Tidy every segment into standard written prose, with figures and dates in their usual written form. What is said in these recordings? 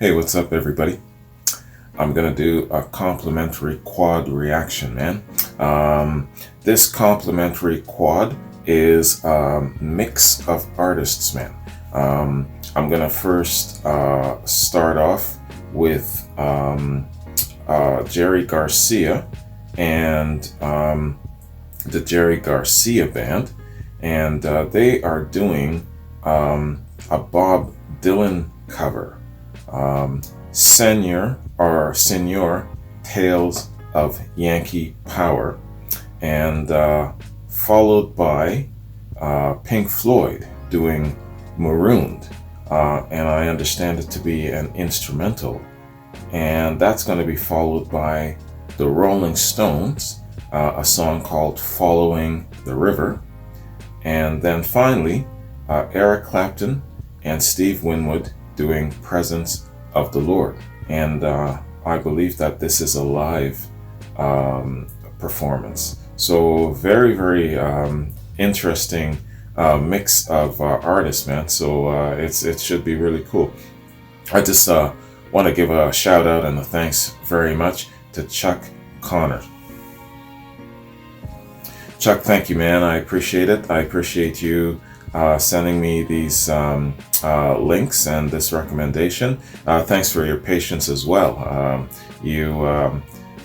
Hey, what's up, everybody? I'm gonna do a complimentary quad reaction, man. This complimentary quad is a mix of artists, man. I'm gonna first start off with Gerry Garcia and the Gerry Garcia band, and they are doing a Bob Dylan cover, Senor Tales of Yankee Power, and followed by Pink Floyd doing Marooned, and I understand it to be an instrumental, and that's going to be followed by the Rolling Stones, a song called Following the River, and then finally Eric Clapton and Steve Winwood doing Presence of the Lord. And I believe that this is a live performance. So very interesting mix of artists, man. So it should be really cool. I just want to give a shout out and a thanks very much to Chuck Connor. Chuck, thank you, man. I appreciate it. I appreciate you sending me these links and this recommendation. Thanks for your patience as well. You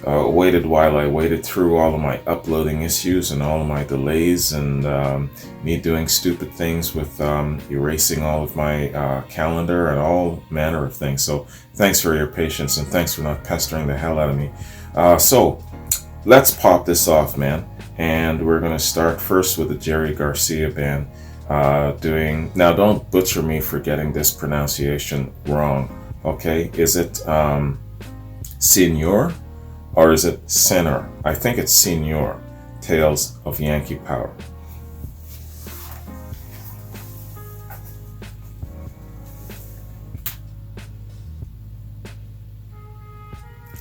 waited while I waited through all of my uploading issues and all of my delays and me doing stupid things with erasing all of my calendar and all manner of things. So thanks for your patience and thanks for not pestering the hell out of me. So let's pop this off, man. And we're going to start first with the Gerry Garcia band doing, now don't butcher me for getting this pronunciation wrong, okay? Is it Senor or is it Senor? I think it's Senor, Tales of Yankee Power.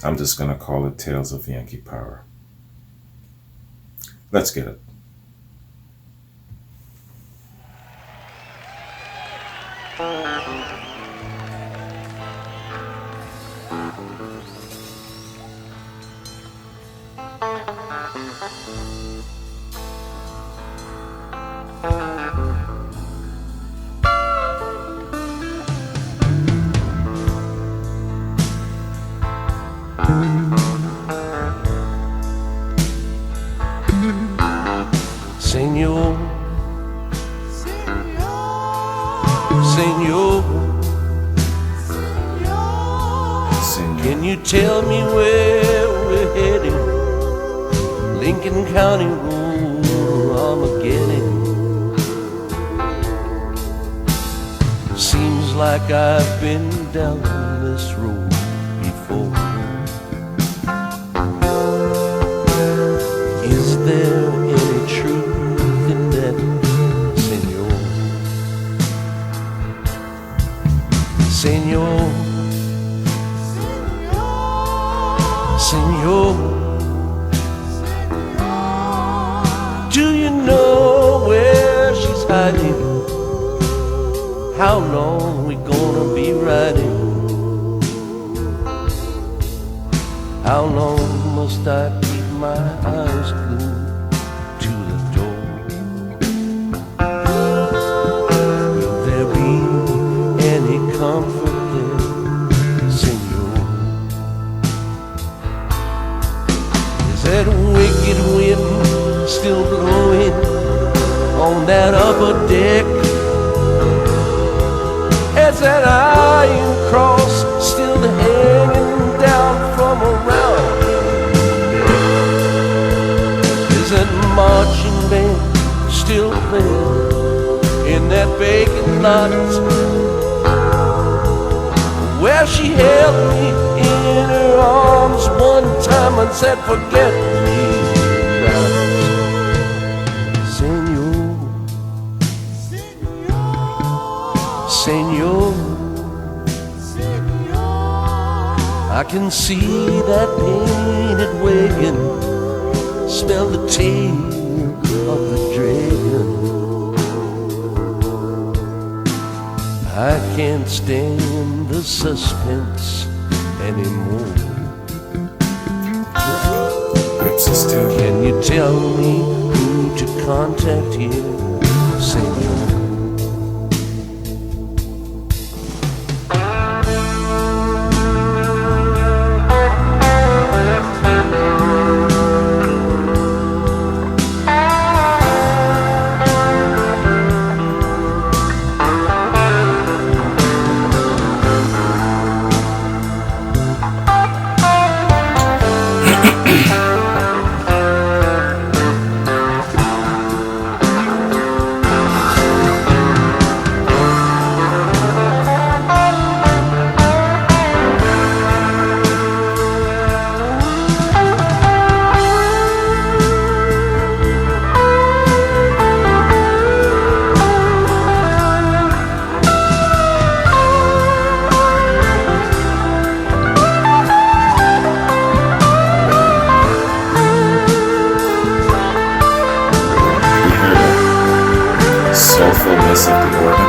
I'm just going to call it Tales of Yankee Power. Let's get it. Senor, Senor, can you tell me where we're heading? Lincoln County Road, Armageddon. Seems like I've been down this road before. Is there any truth in that, Senor? Senor, Senor, do you know where she's hiding? How long we gonna be riding? How long must I keep my eyes glued to the door? Will there be any comfort there, Senor? Is that wicked wind still blowing on that upper deck? Is that iron cross still hanging down from around? Is that marching band still playing in that vacant lot where she held me in her arms one time and said, forget me not? Senor, I can see that painted wagon, smell the tail of the dragon. I can't stand the suspense anymore. Can you tell me who to contact here, senor? Soulfulness of the organ.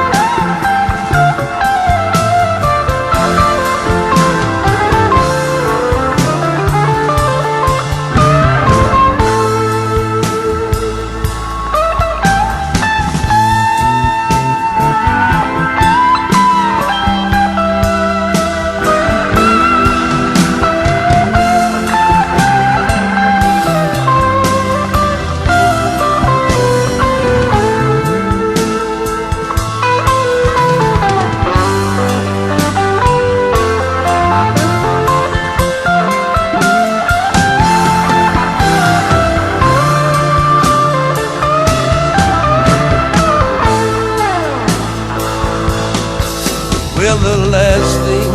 Well, the last thing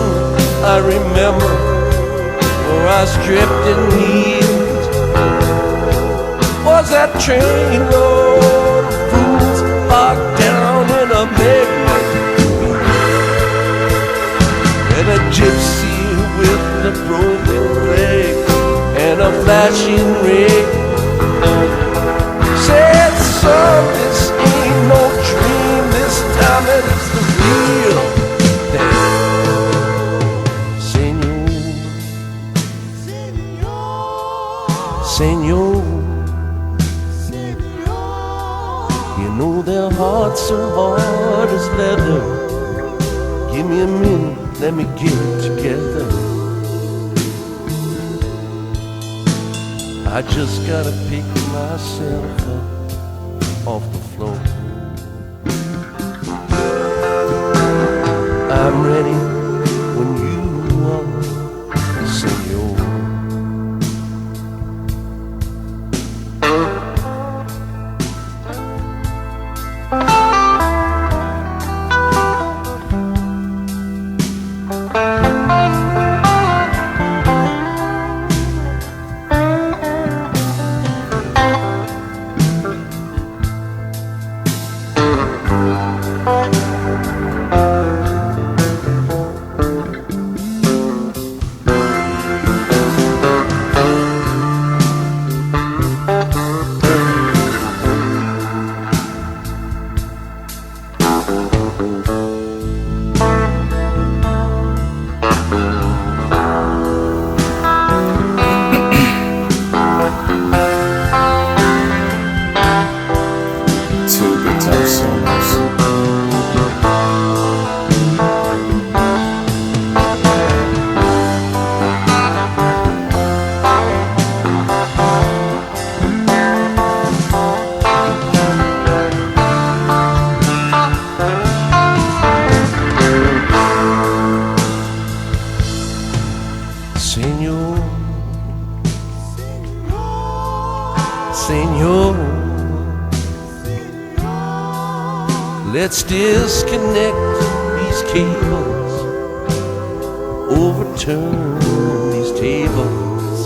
I remember, where I was dripped in heels, was that train load of fools parked down in a magnet, and a gypsy with a broken leg and a flashing ring said, son, this ain't no dream, this time it is the real. Senor, you know their hearts are hard as leather. Give me a minute, let me get it together. I just gotta pick myself up off the floor. I'm ready when you are, senor. Let's disconnect these cables, overturn these tables.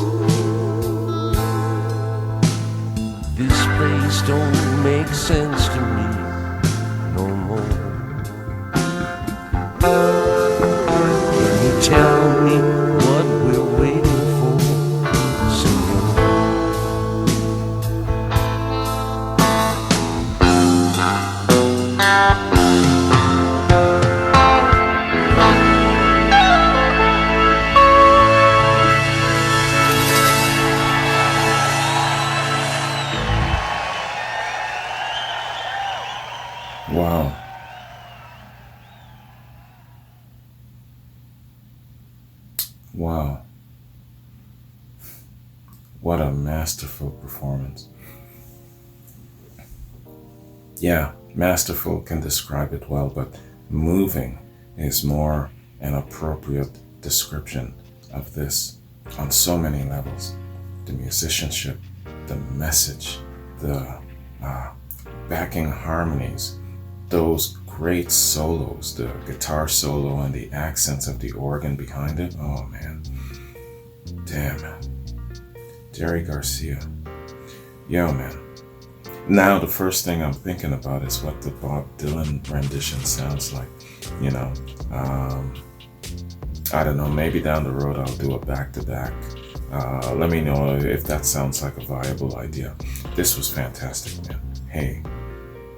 This place don't make sense to me no more. Can you tell me what we're waiting for, senor? Wow. What a masterful performance. Yeah, masterful can describe it well, but moving is more an appropriate description of this on so many levels. The musicianship, the message, the backing harmonies, those great solos, the guitar solo and the accents of the organ behind it. Oh man, damn man. Gerry Garcia. Yo man. Now the first thing I'm thinking about is what the Bob Dylan rendition sounds like. You know, I don't know, maybe down the road I'll do a back-to-back. Let me know if that sounds like a viable idea. This was fantastic, man. Hey,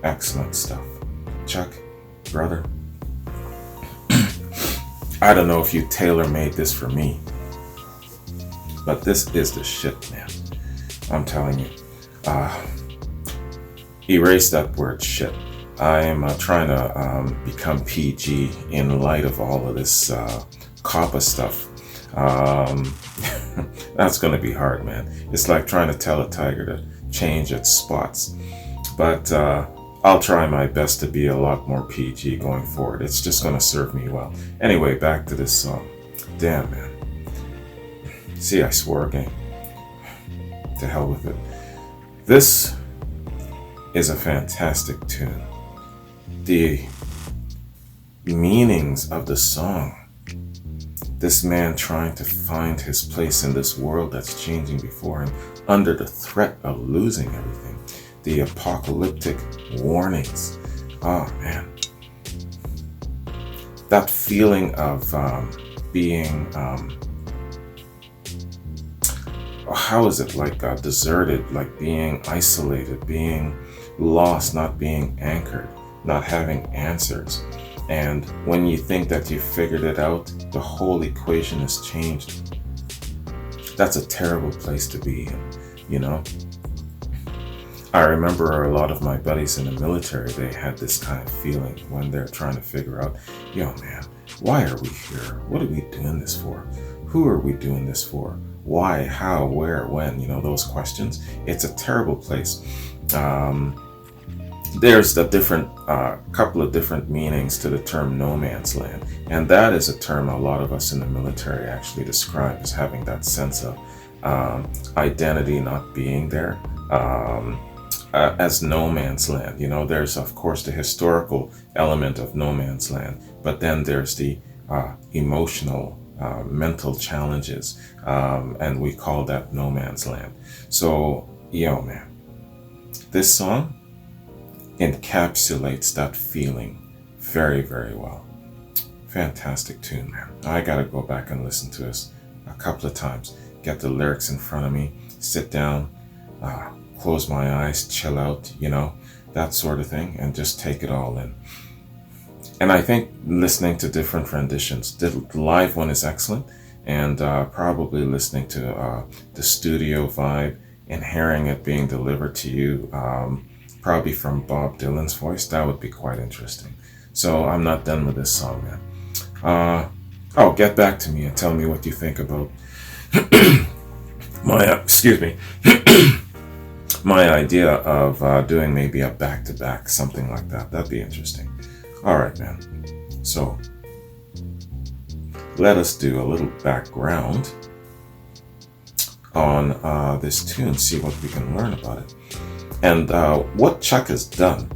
excellent stuff. Chuck, brother, I don't know if you tailor-made this for me, but this is the shit, man. I'm telling you. Erase that word shit. I am trying to become PG in light of all of this COPPA stuff. That's going to be hard, man. It's like trying to tell a tiger to change its spots. But I'll try my best to be a lot more PG going forward. It's just going to serve me well. Anyway, back to this song. Damn, man. See, I swore again. To hell with it. This is a fantastic tune. The meanings of the song. This man trying to find his place in this world that's changing before him under the threat of losing everything. The apocalyptic warnings. Oh man. That feeling of being, how is it, like deserted, like being isolated, being lost, not being anchored, not having answers. And when you think that you figured it out, the whole equation has changed. That's a terrible place to be in, you know? I remember a lot of my buddies in the military, they had this kind of feeling when they're trying to figure out, yo man, why are we here? What are we doing this for? Who are we doing this for? Why, how, where, when, you know, those questions. It's a terrible place. There's a couple of different meanings to the term no man's land. And that is a term a lot of us in the military actually describe as having that sense of identity not being there, as no man's land. You know, there's of course the historical element of no man's land, but then there's the emotional, mental challenges, and we call that no man's land. So, yo man, this song encapsulates that feeling very, very well. Fantastic tune, man. I gotta go back and listen to this a couple of times, get the lyrics in front of me, sit down, close my eyes, chill out, you know, that sort of thing, and just take it all in. And I think listening to different renditions, the live one is excellent, and probably listening to the studio vibe and hearing it being delivered to you, probably from Bob Dylan's voice, that would be quite interesting. So I'm not done with this song, man. Get back to me and tell me what you think about my idea of doing maybe a back-to-back, something like that. That'd be interesting. All right, man. So let us do a little background on this tune, see what we can learn about it. And what Chuck has done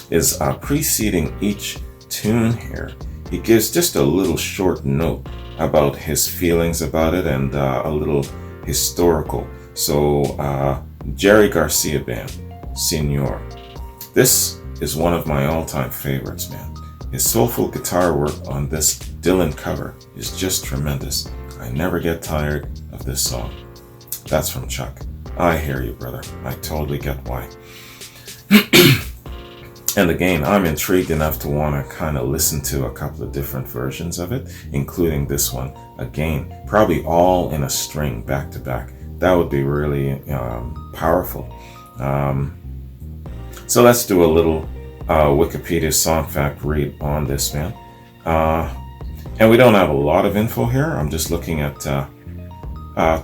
is preceding each tune here, he gives just a little short note about his feelings about it and a little historical. So, Gerry Garcia Band, Senor. This is one of my all-time favorites, man. His soulful guitar work on this Dylan cover is just tremendous. I never get tired of this song. That's from Chuck. I hear you, brother. I totally get why. And again, I'm intrigued enough to want to kind of listen to a couple of different versions of it, including this one. Again, probably all in a string, back to back. That would be really powerful. So let's do a little Wikipedia song fact read on this, man. And we don't have a lot of info here. I'm just looking at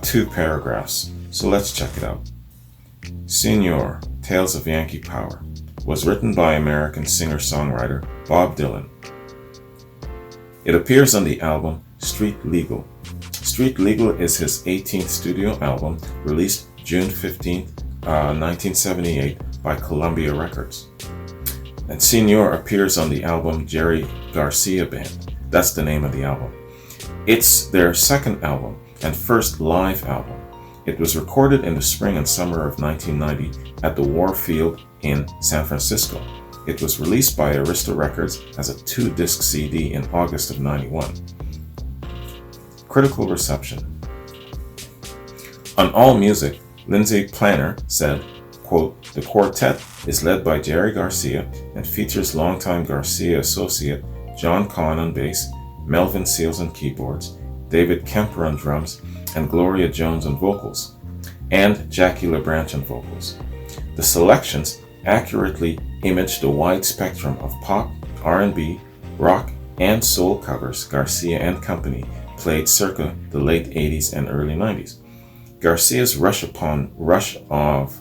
2 paragraphs. So let's check it out. Señor, Tales of Yankee Power was written by American singer-songwriter Bob Dylan. It appears on the album Street Legal. Street Legal is his 18th studio album released June 15, 1978 by Columbia Records. And Señor appears on the album Gerry Garcia Band. That's the name of the album. It's their second album and first live album. It was recorded in the spring and summer of 1990 at the Warfield in San Francisco. It was released by Arista Records as a 2-disc CD in August of '91. Critical reception. On AllMusic, Lindsay Planner said, quote, "The quartet is led by Gerry Garcia and features longtime Garcia associate John Conn on bass, Melvin Seals on keyboards, David Kemper on drums, and Gloria Jones on vocals, and Jackie LeBranch on vocals. The selections accurately image the wide spectrum of pop, R&B, rock, and soul covers Garcia and company played circa the late 80s and early 90s. Garcia's rush upon rush of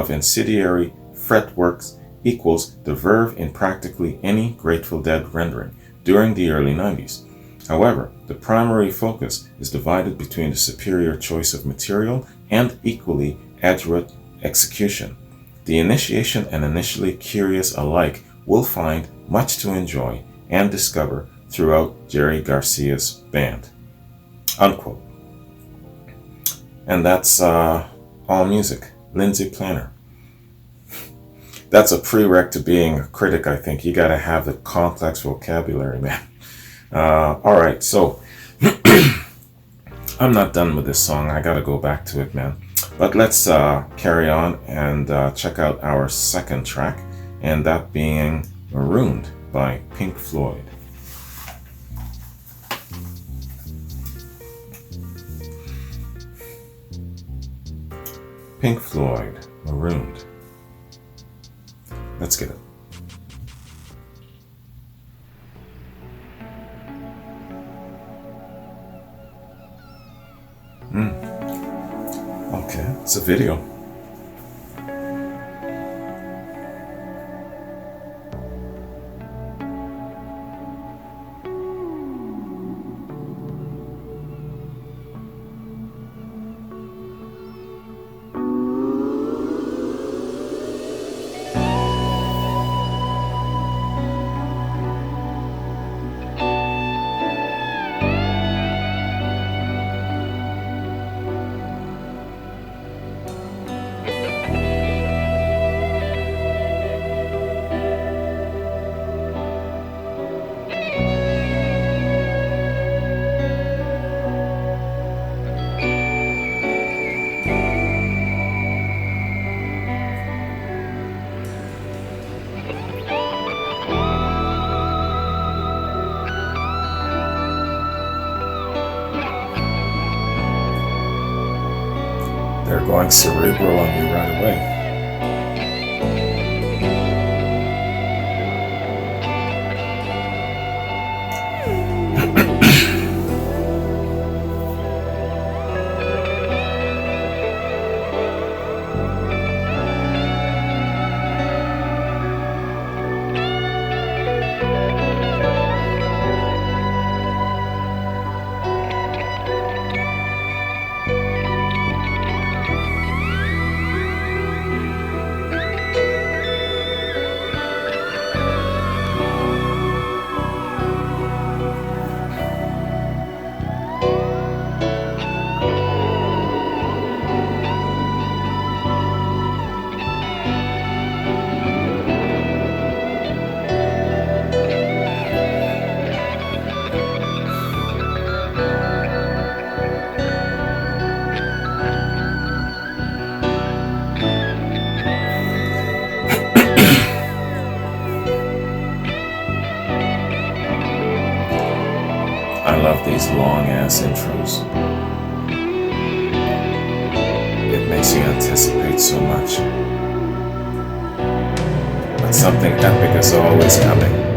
incendiary fretworks equals the verve in practically any Grateful Dead rendering during the early 90s. However, the primary focus is divided between the superior choice of material and equally adroit execution. The initiation and initially curious alike will find much to enjoy and discover throughout Gerry Garcia's band." Unquote. And that's AllMusic, Lindsay Planner. That's a prereq to being a critic, I think. You gotta have the complex vocabulary, man. Alright, so I'm not done with this song. I gotta go back to it, man. But let's carry on and check out our second track, and that being Marooned by Pink Floyd. Pink Floyd, Marooned. Let's get it. Okay, it's a video. They're going cerebral on you right away. I love these long-ass intros. It makes you anticipate so much. Something epic is always coming.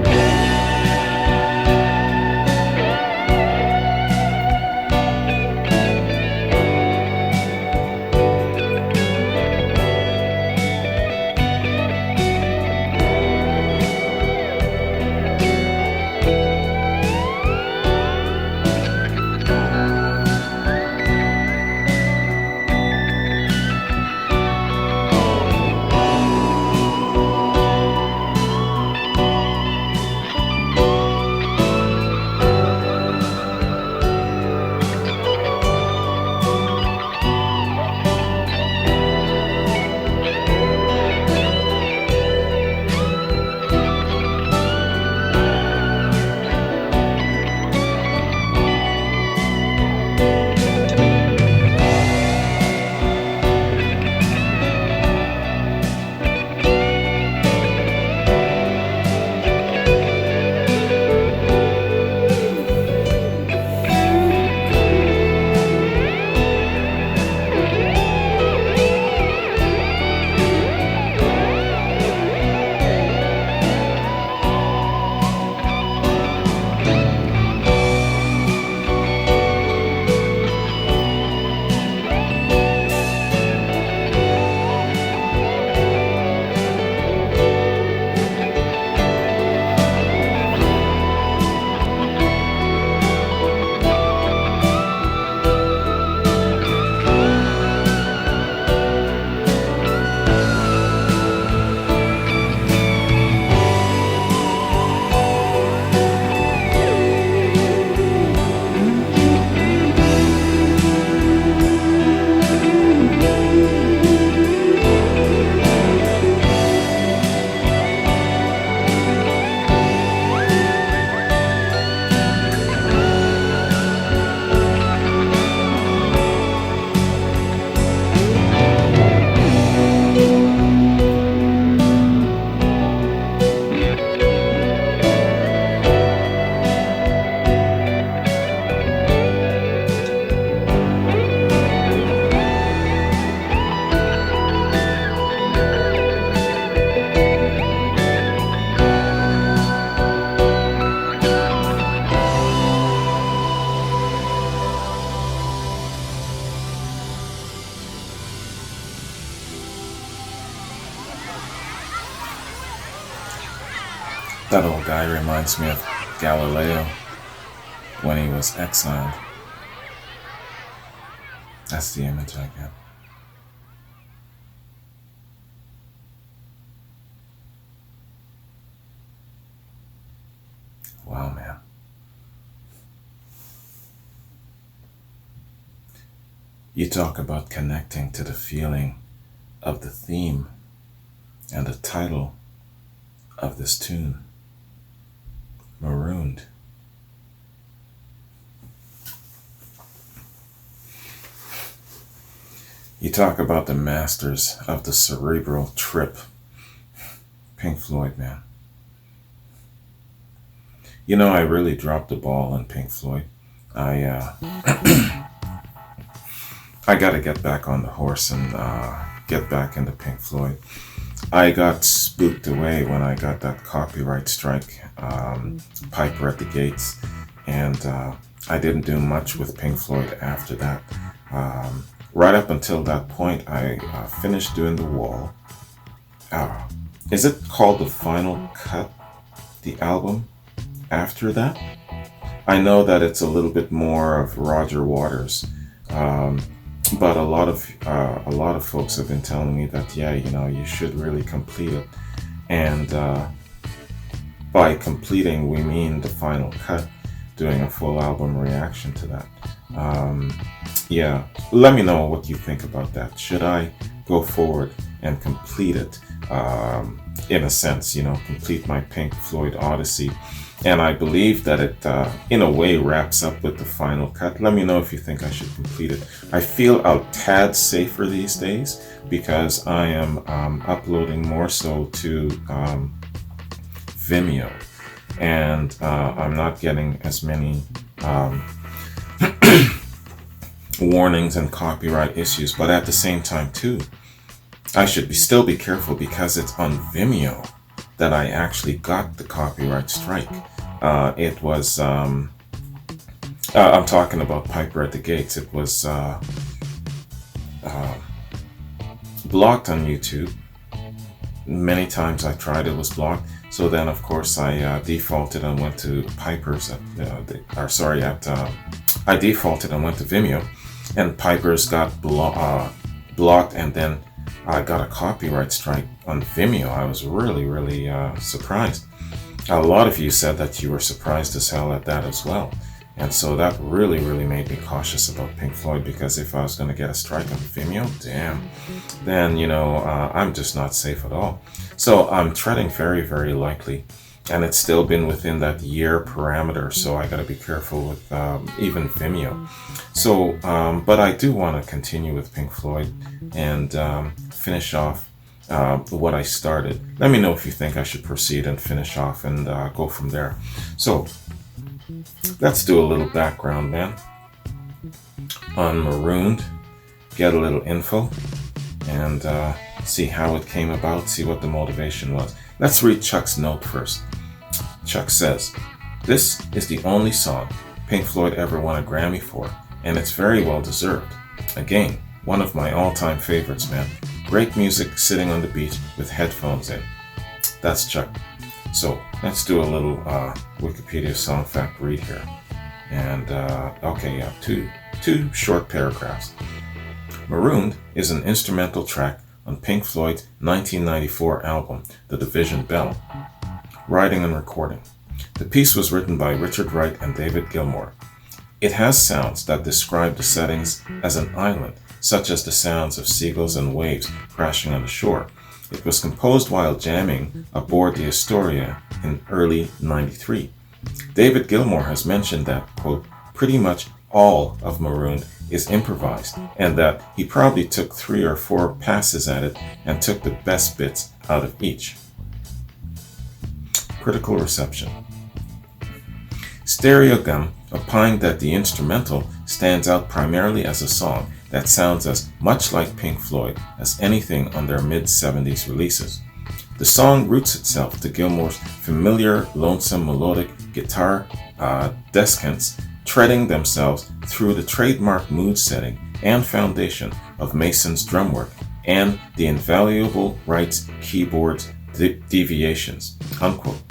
That old guy reminds me of Galileo when he was exiled. That's the image I get. Wow, man. You talk about connecting to the feeling of the theme and the title of this tune, Marooned. You talk about the masters of the cerebral trip. Pink Floyd, man. You know, I really dropped the ball on Pink Floyd. I gotta get back on the horse and get back into Pink Floyd. I got spooked away when I got that copyright strike, Piper at the Gates, and I didn't do much with Pink Floyd after that. Right up until that point, I finished doing The Wall. Is it called The Final Cut, the album? After that, I know that it's a little bit more of Roger Waters, but a lot of folks have been telling me that, yeah, you know, you should really complete it, and by completing we mean the final cut, doing a full album reaction to that. Yeah, let me know what you think about that. Should I go forward and complete it, in a sense, you know, complete my Pink Floyd Odyssey? And I believe that it, in a way, wraps up with the final cut. Let me know if you think I should complete it. I feel a tad safer these days because I am uploading more so to Vimeo. And I'm not getting as many warnings and copyright issues. But at the same time, too, I should still be careful because it's on Vimeo. that I actually got the copyright strike. It was, I'm talking about Piper at the Gates. It was blocked on YouTube. Many times I tried, it was blocked. So then, of course, I defaulted and went to Piper's. I defaulted and went to Vimeo, and Piper's got blocked, and then I got a copyright strike on Vimeo. I was really, really surprised. A lot of you said that you were surprised as hell at that as well. And so that really, really made me cautious about Pink Floyd, because if I was going to get a strike on Vimeo, damn, then, I'm just not safe at all. So I'm treading very, very lightly, and it's still been within that year parameter, so I got to be careful with even Vimeo. So, but I do want to continue with Pink Floyd and finish off what I started. Let me know if you think I should proceed and finish off and go from there. So, let's do a little background, man, on Marooned, get a little info, and see how it came about, see what the motivation was. Let's read Chuck's note first. Chuck says, "This is the only song Pink Floyd ever won a Grammy for, and it's very well deserved. Again, one of my all-time favorites, man. Great music sitting on the beach with headphones in." That's Chuck. So let's do a little Wikipedia song fact read here. And two short paragraphs. Marooned is an instrumental track on Pink Floyd's 1994 album, The Division Bell. Writing and recording. The piece was written by Richard Wright and David Gilmour. It has sounds that describe the settings as an island, such as the sounds of seagulls and waves crashing on the shore. It was composed while jamming aboard the Astoria in early '93. David Gilmour has mentioned that, quote, "pretty much all of Marooned is improvised, and that he probably took 3 or 4 passes at it and took the best bits out of each." Critical reception. Stereogum opined that the instrumental stands out primarily as a song that sounds as much like Pink Floyd as anything on their mid-70s releases. The song roots itself to Gilmour's familiar, lonesome melodic guitar descants, treading themselves through the trademark mood setting and foundation of Mason's drum work and the invaluable Wright's keyboard deviations, unquote.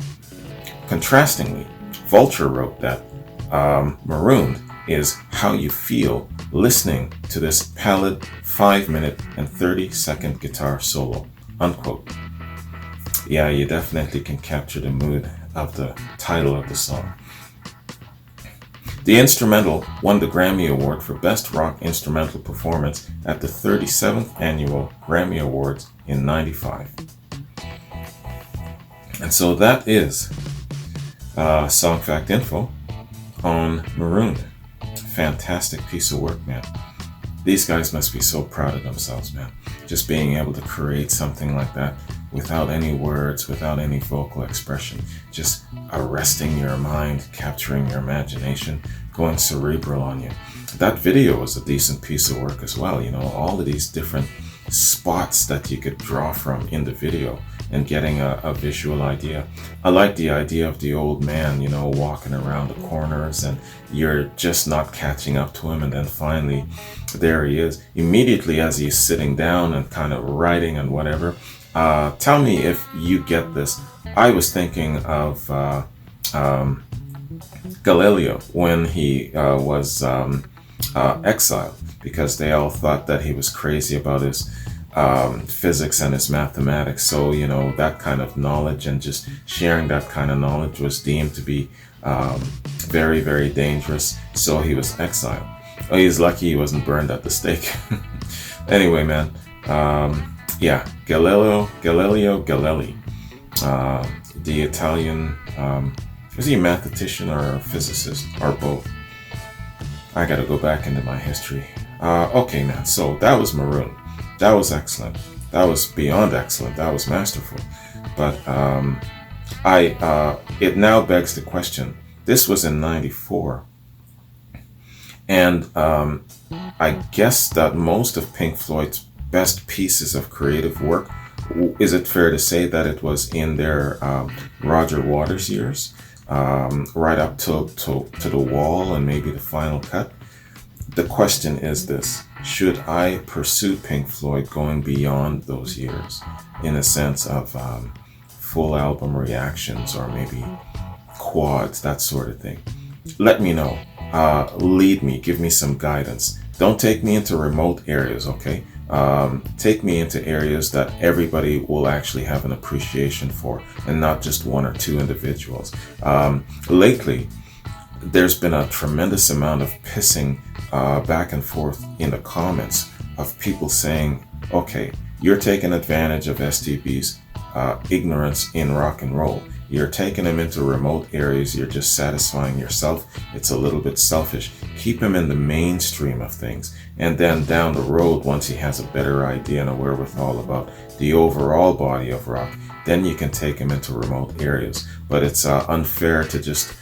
Contrastingly, Vulture wrote that Marooned is how you feel listening to this pallid 5-minute and 30-second guitar solo, unquote. Yeah, you definitely can capture the mood of the title of the song. The instrumental won the Grammy Award for Best Rock Instrumental Performance at the 37th Annual Grammy Awards in '95. And so that is Song Fact Info on Marooned. Fantastic piece of work, man. These guys must be so proud of themselves, man. Just being able to create something like that without any words, without any vocal expression, just arresting your mind, capturing your imagination, going cerebral on you. That video was a decent piece of work as well, all of these different spots that you could draw from in the video and getting a visual idea. I like the idea of the old man, walking around the corners and you're just not catching up to him, and then finally there he is, immediately as he's sitting down and kind of writing and whatever. Tell me if you get this. I was thinking of Galileo when he was exiled, because they all thought that he was crazy about his physics and his mathematics. So, that kind of knowledge and just sharing that kind of knowledge was deemed to be very, very dangerous. So he was exiled. Oh, he's lucky he wasn't burned at the stake. Anyway, man. Yeah, Galileo Galilei. The Italian, is he a mathematician or a physicist, or both? I gotta go back into my history. Okay, man, so that was Marooned. That was excellent. That was beyond excellent. That was masterful. But it now begs the question. This was in '94. And I guess that most of Pink Floyd's best pieces of creative work is it fair to say that it was in their Roger Waters years, right up to the wall and maybe the final cut? The question is this: should I pursue Pink Floyd going beyond those years in a sense of full album reactions or maybe quads, that sort of thing? Let me know. Lead me, give me some guidance. Don't take me into remote areas, okay? Take me into areas that everybody will actually have an appreciation for, and not just one or two individuals. Lately, there's been a tremendous amount of pissing back and forth in the comments of people saying, okay, you're taking advantage of STB's ignorance in rock and roll. You're taking him into remote areas. You're just satisfying yourself. It's a little bit selfish. Keep him in the mainstream of things. And then down the road, once he has a better idea and a wherewithal about the overall body of rock, then you can take him into remote areas. But it's unfair to just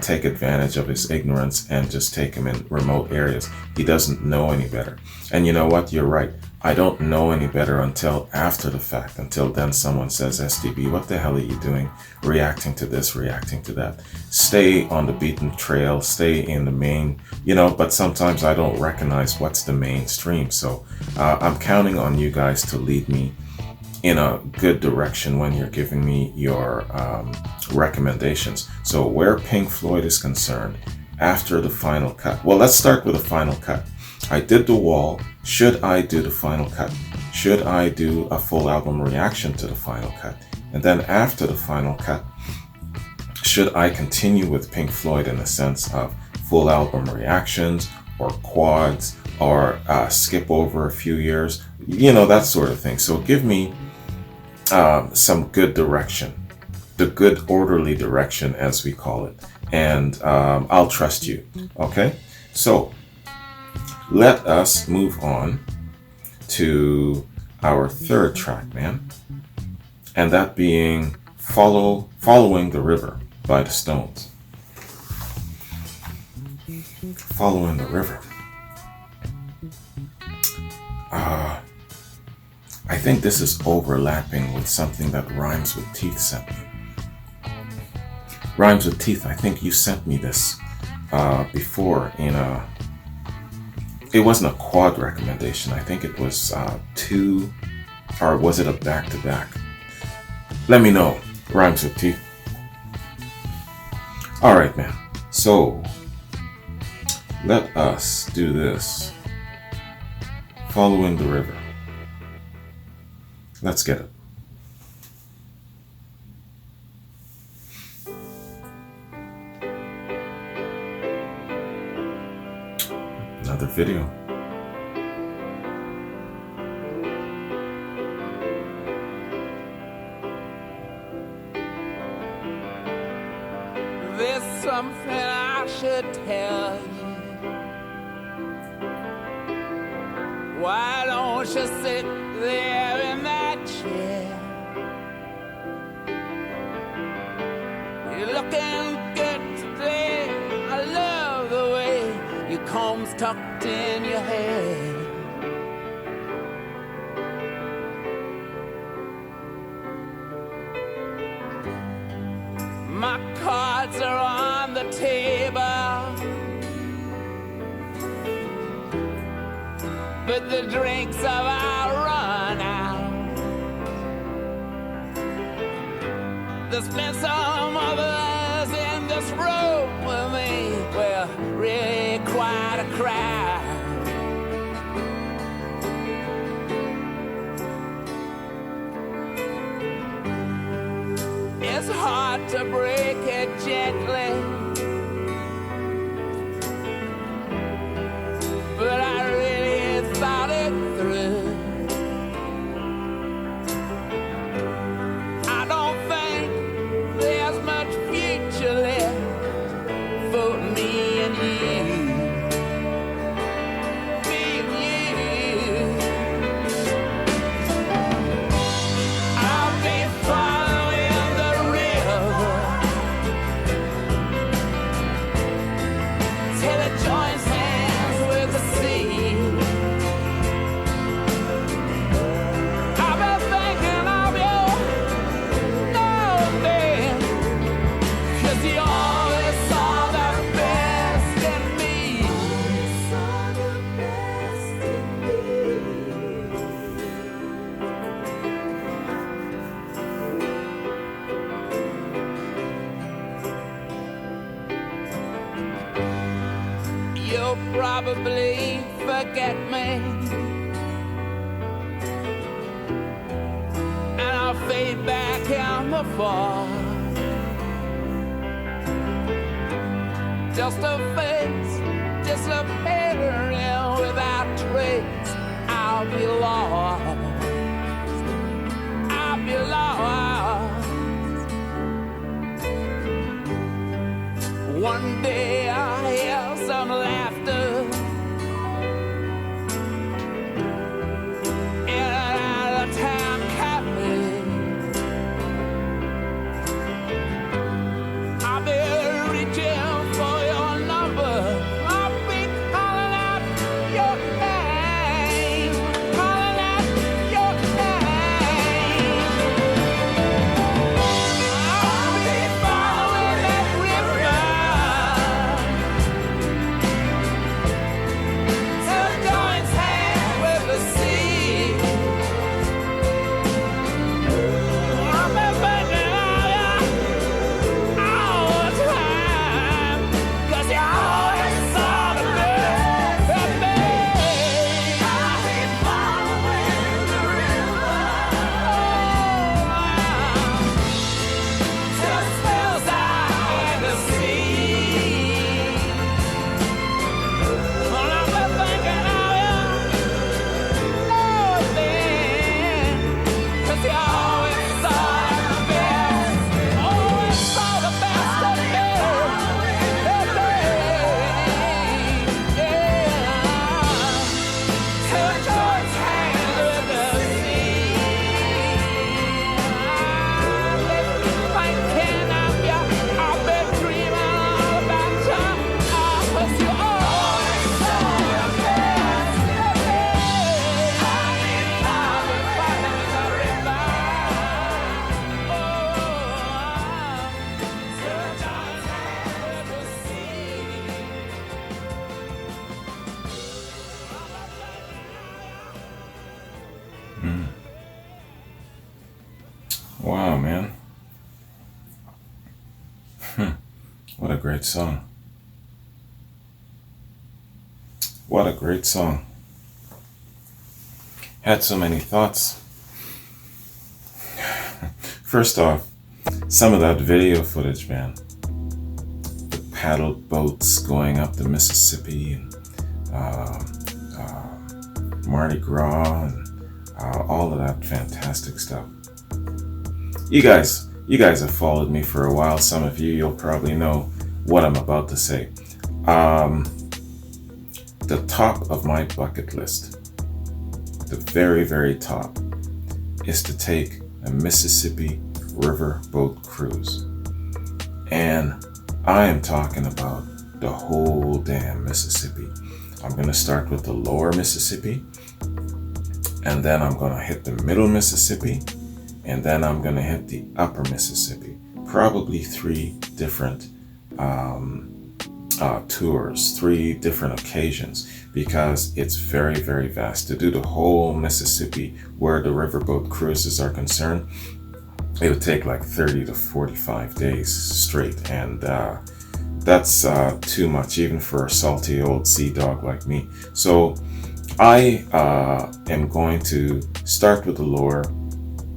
take advantage of his ignorance and just take him in remote areas. He doesn't know any better. And you know what? You're right. I don't know any better until after the fact. Until then someone says, STB, what the hell are you doing? Reacting to this, reacting to that. Stay on the beaten trail, stay in the main, but sometimes I don't recognize what's the mainstream. So I'm counting on you guys to lead me in a good direction when you're giving me your recommendations. So where Pink Floyd is concerned, after the final cut. Well, let's start with the final cut. I did The Wall. Should I do the final cut? Should I do a full album reaction to the final cut? And then after the final cut, should I continue with Pink Floyd in the sense of full album reactions or quads or skip over a few years? That sort of thing. So give me some good direction, the good orderly direction as we call it. And I'll trust you. Okay? So let us move on to our third track, man. And that being Following the River by the Stones. Following the River. I think this is overlapping with something that Rhymes with Teeth sent me. Rhymes with Teeth, I think you sent me this before in a... It wasn't a quad recommendation. I think it was two, or was it a back-to-back? Let me know, Rhymes with Teeth. All right, man. So let us do this. Following the River. Let's get it. Another video. There's something I should tell you. Why don't you sit there in that chair? You're looking good today. I love the way your comb's tucked in your hair. My cards are on the table, but the drinks have run out. There's been some others in this room with me. We're really quite a crowd. It's hard to break it gently, but I really thought it through. I don't think there's much future left for me and you. Me and you. I'll be following the river till it joins hands with the sea. I've been thinking you'll probably forget me, and I'll fade back in the fall. Just a face, disappearing without trace. I'll be lost. I'll be lost. One day I'll hear some laughter in an out-of-town cafe. I'll be reaching for your number. I'll be calling out your name, calling out your name. I'll be following that river till it joins hands with the sea. I'll be thinking of you all the time, 'cause you always saw the best in me. I'll be following the river till it spills out in the sea. Well, I'll be thinking of you, Lord, then, 'cause you always saw the best, always saw the best of me. Till it joins hands with the sea. I've been thinking of you, I've been dreaming all about you, 'cause you always saw the best in me. I've been fighting the river, till it joins hands with the sea. Wow, man. What a great song. What a great song. Had so many thoughts. First off, some of that video footage, man. The paddle boats going up the Mississippi and Mardi Gras and all of that fantastic stuff. You guys have followed me for a while. Some of you, you'll probably know what I'm about to say. The top of my bucket list, the very, very top, is to take a Mississippi River boat cruise. And I am talking about the whole damn Mississippi. I'm going to start with the lower Mississippi, and then I'm going to hit the middle Mississippi, and then I'm going to hit the upper Mississippi. Probably 3 different tours, 3 different occasions, because it's very, very vast. To do the whole Mississippi where the riverboat cruises are concerned, it would take like 30 to 45 days straight, and that's too much even for a salty old sea dog like me. So I am going to start with the lower,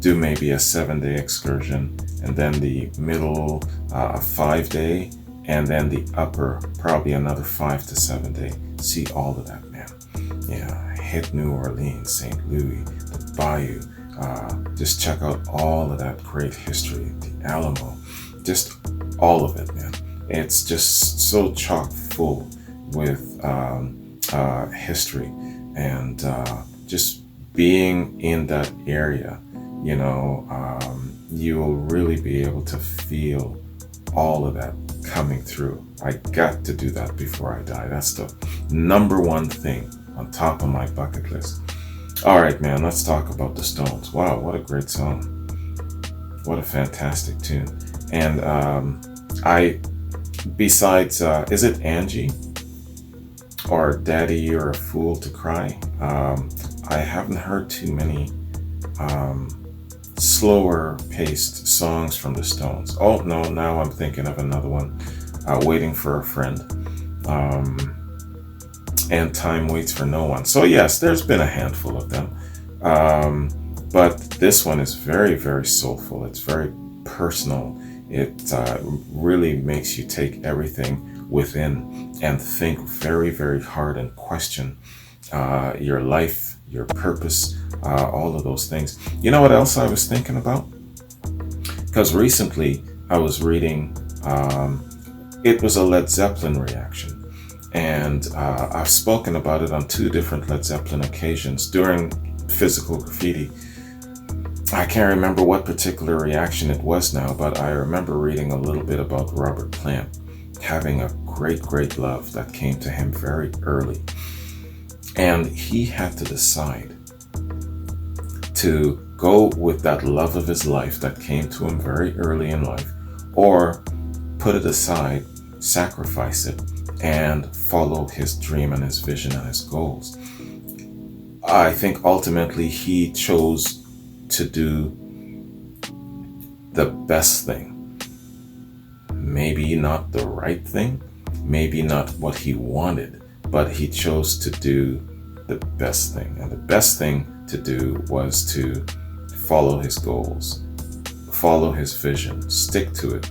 do maybe a 7-day excursion, and then the middle a 5-day, and then the upper probably another 5 to 7 day. See all of that, man. Yeah, hit New Orleans, St. Louis, the Bayou. Just check out all of that great history, the Alamo, just all of it, man. It's just so chock full with history, and just being in that area, you know, you will really be able to feel all of that coming through. I got to do that before I die. That's the number one thing on top of my bucket list. All right, man, let's talk about the Stones. Wow, what a great song. What a fantastic tune. And besides, is it Angie or Daddy, You're a Fool to Cry? I haven't heard too many slower paced songs from the Stones. Oh no, now I'm thinking of another one, Waiting for a Friend. and Time Waits for No One. So yes, there's been a handful of them. But this one is very, very soulful. It's very personal. It really makes you take everything within and think very, very hard and question your life, your purpose, all of those things. You know what else I was thinking about? Because recently I was reading, it was a Led Zeppelin reaction. And I've spoken about it on 2 different Led Zeppelin occasions during Physical Graffiti. I can't remember what particular reaction it was now, but I remember reading a little bit about Robert Plant having a great, great love that came to him very early. And he had to decide to go with that love of his life that came to him very early in life, or put it aside, sacrifice it, and follow his dream and his vision and his goals. I think ultimately he chose to do the best thing. Maybe not the right thing, maybe not what he wanted, but he chose to do the best thing. And the best thing to do was to follow his goals, follow his vision, stick to it.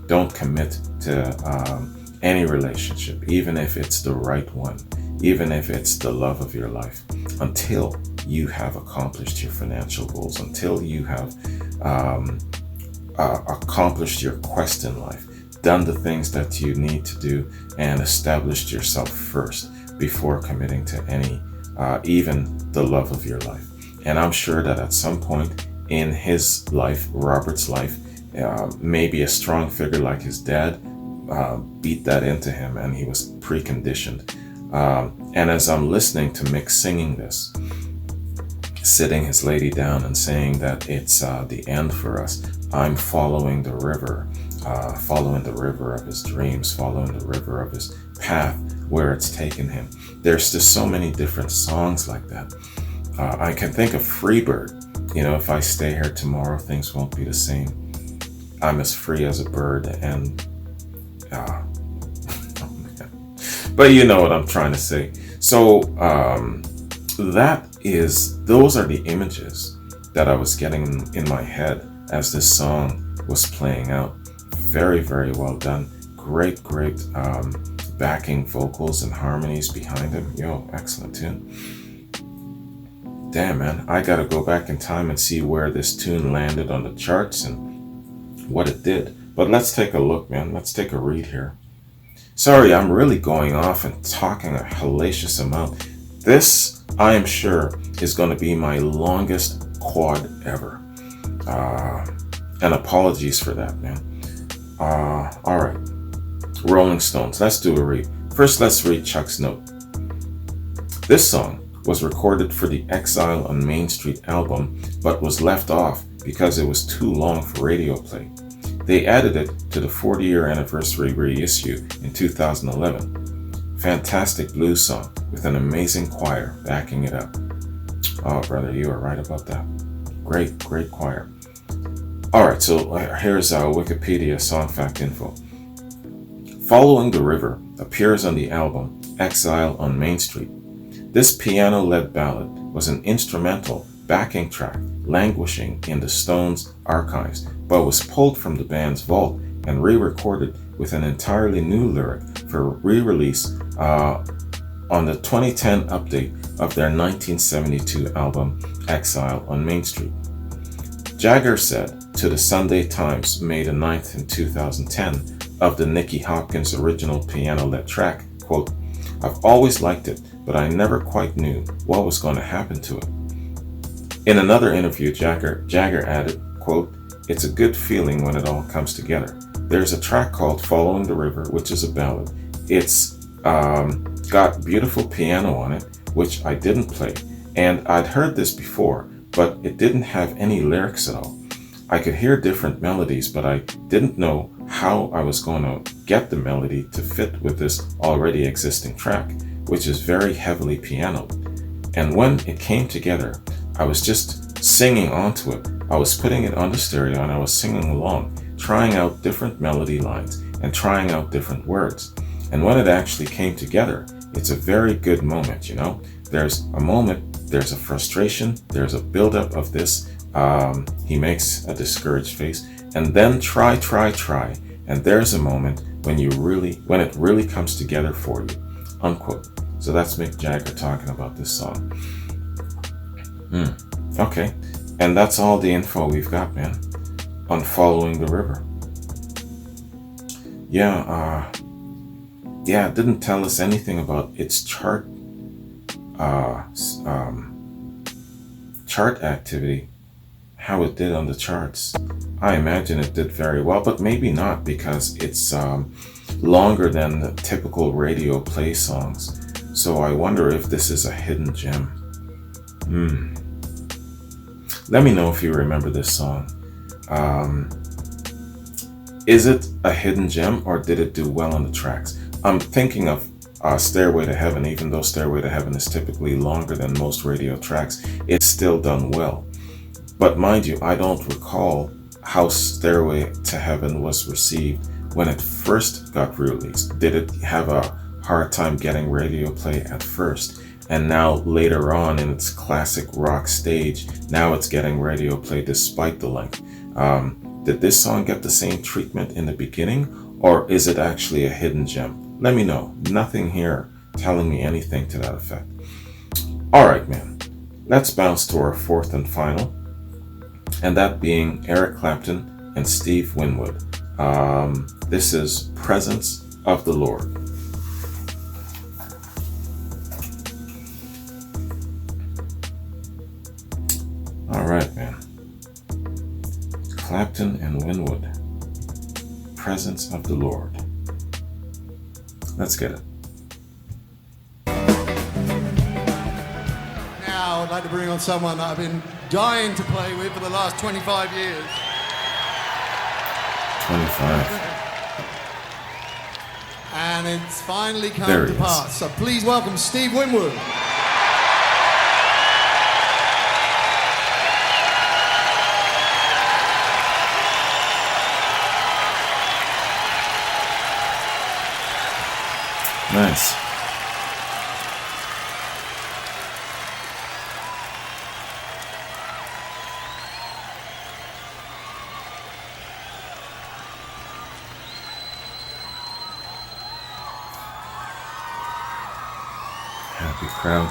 Don't commit to any relationship, even if it's the right one, even if it's the love of your life, until you have accomplished your financial goals, until you have accomplished your quest in life, done the things that you need to do, and established yourself first before committing to any, even the love of your life. And I'm sure that at some point in his life, Robert's life, maybe a strong figure like his dad beat that into him, and he was preconditioned. And as I'm listening to Mick singing this, sitting his lady down and saying that it's the end for us, I'm following the river of his dreams, following the river of his path, where it's taken him. There's just so many different songs like that. I can think of Freebird. You know, if I stay here tomorrow, things won't be the same. I'm as free as a bird, and but you know what I'm trying to say. So those are the images that I was getting in my head as this song was playing out. Very, very well done. Great backing vocals and harmonies behind him. Yo, excellent tune. Damn, man, I gotta go back in time and see where this tune landed on the charts and what it did. But let's take a look, man. Let's take a read here. Sorry, I'm really going off and talking a hellacious amount. This, I am sure, is going to be my longest quad ever. And apologies for that, man. Alright. Rolling Stones. Let's do a read. First, let's read Chuck's note. This song was recorded for the Exile on Main Street album, but was left off because it was too long for radio play. They added it to the 40-year anniversary reissue in 2011. Fantastic blues song with an amazing choir backing it up. Oh, brother, you are right about that. Great choir. Alright, so here's our Wikipedia song fact info. Following the River appears on the album Exile on Main Street. This piano-led ballad was an instrumental backing track languishing in the Stones' archives, but was pulled from the band's vault and re-recorded with an entirely new lyric for re-release on the 2010 update of their 1972 album Exile on Main Street. Jagger said to the Sunday Times, May the 9th in 2010, of the Nicky Hopkins original piano-led track, quote, "I've always liked it, but I never quite knew what was going to happen to it." In another interview, Jagger added, quote, "It's a good feeling when it all comes together. There's a track called Following the River, which is a ballad. It's got beautiful piano on it, which I didn't play, and I'd heard this before, but it didn't have any lyrics at all. I could hear different melodies, but I didn't know how I was going to get the melody to fit with this already existing track, which is very heavily pianoed. And when it came together, I was just singing onto it. I was putting it on the stereo and I was singing along, trying out different melody lines and trying out different words. And when it actually came together, It's a very good moment, you know. There's a moment, there's a frustration, there's a buildup of this. He makes a discouraged face, and then try. And there's a moment when it really comes together for you, unquote. So that's Mick Jagger talking about this song. Okay, and that's all the info we've got, man, on Following the River. It didn't tell us anything about its chart activity, how it did on the charts. I imagine it did very well, but maybe not, because it's longer than the typical radio play songs. So I wonder if this is a hidden gem. Let me know if you remember this song. Is it a hidden gem, or did it do well on the tracks? I'm thinking of Stairway to Heaven. Even though Stairway to Heaven is typically longer than most radio tracks, it's still done well. But mind you, I don't recall how Stairway to Heaven was received when it first got released. Did it have a hard time getting radio play at first? And now later on in its classic rock stage, now it's getting radio play despite the length. Did this song get the same treatment in the beginning, or is it actually a hidden gem? Let me know. Nothing here telling me anything to that effect. Alright, man. Let's bounce to our fourth and final, and that being Eric Clapton and Steve Winwood. This is Presence of the Lord. Alright, man. Clapton and Winwood. Presence of the Lord. Let's get it. Now I'd like to bring on someone that I've been dying to play with for the last 25 years. 25. And it's finally come There to he pass. is. So please welcome Steve Winwood. Nice. Happy crowd.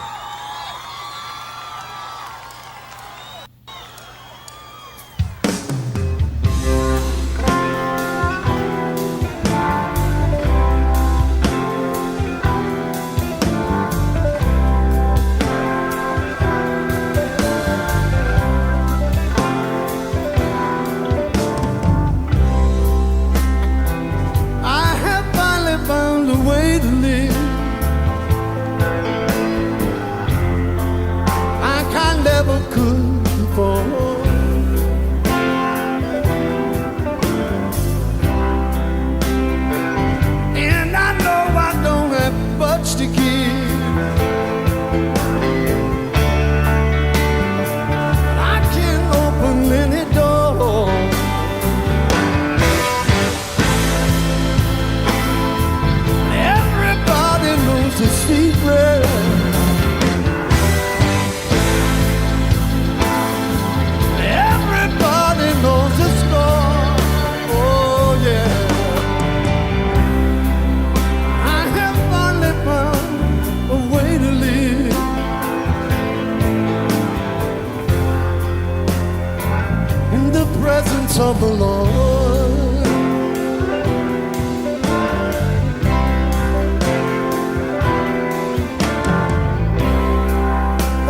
Of the Lord.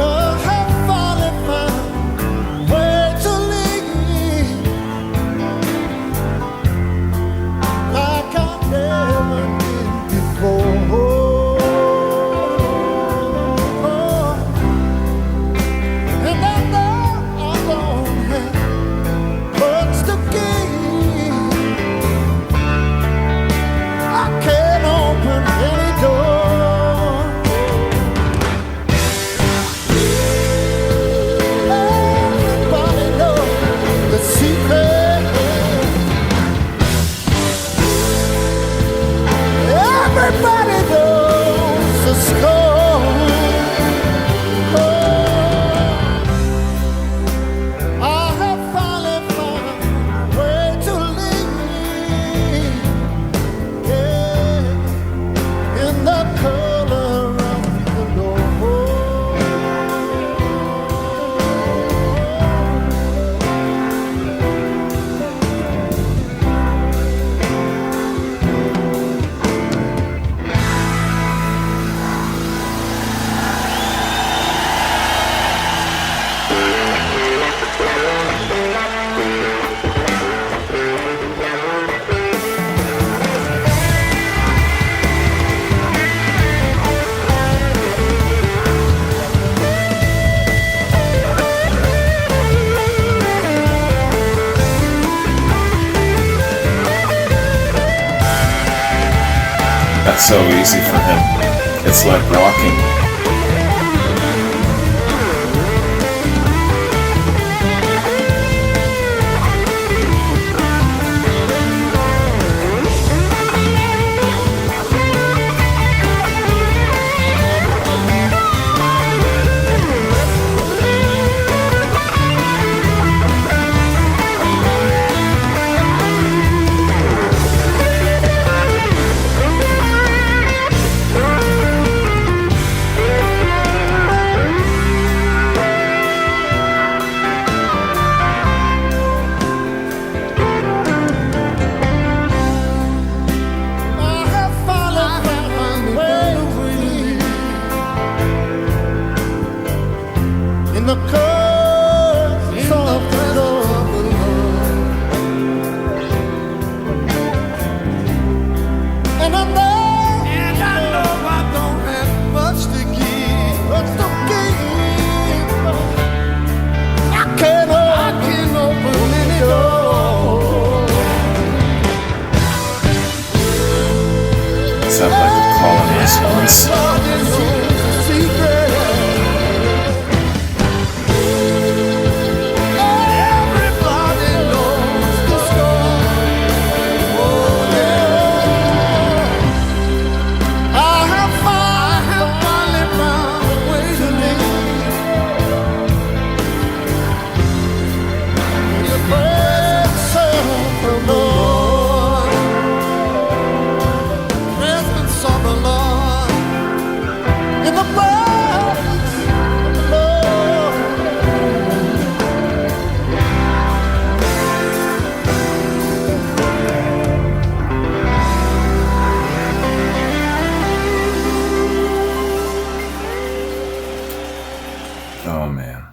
Oh, how far they found way to lead, like I've never been before. And I know I don't have much to give. so easy for him. It's like walking. Sound like a call and response. Oh man.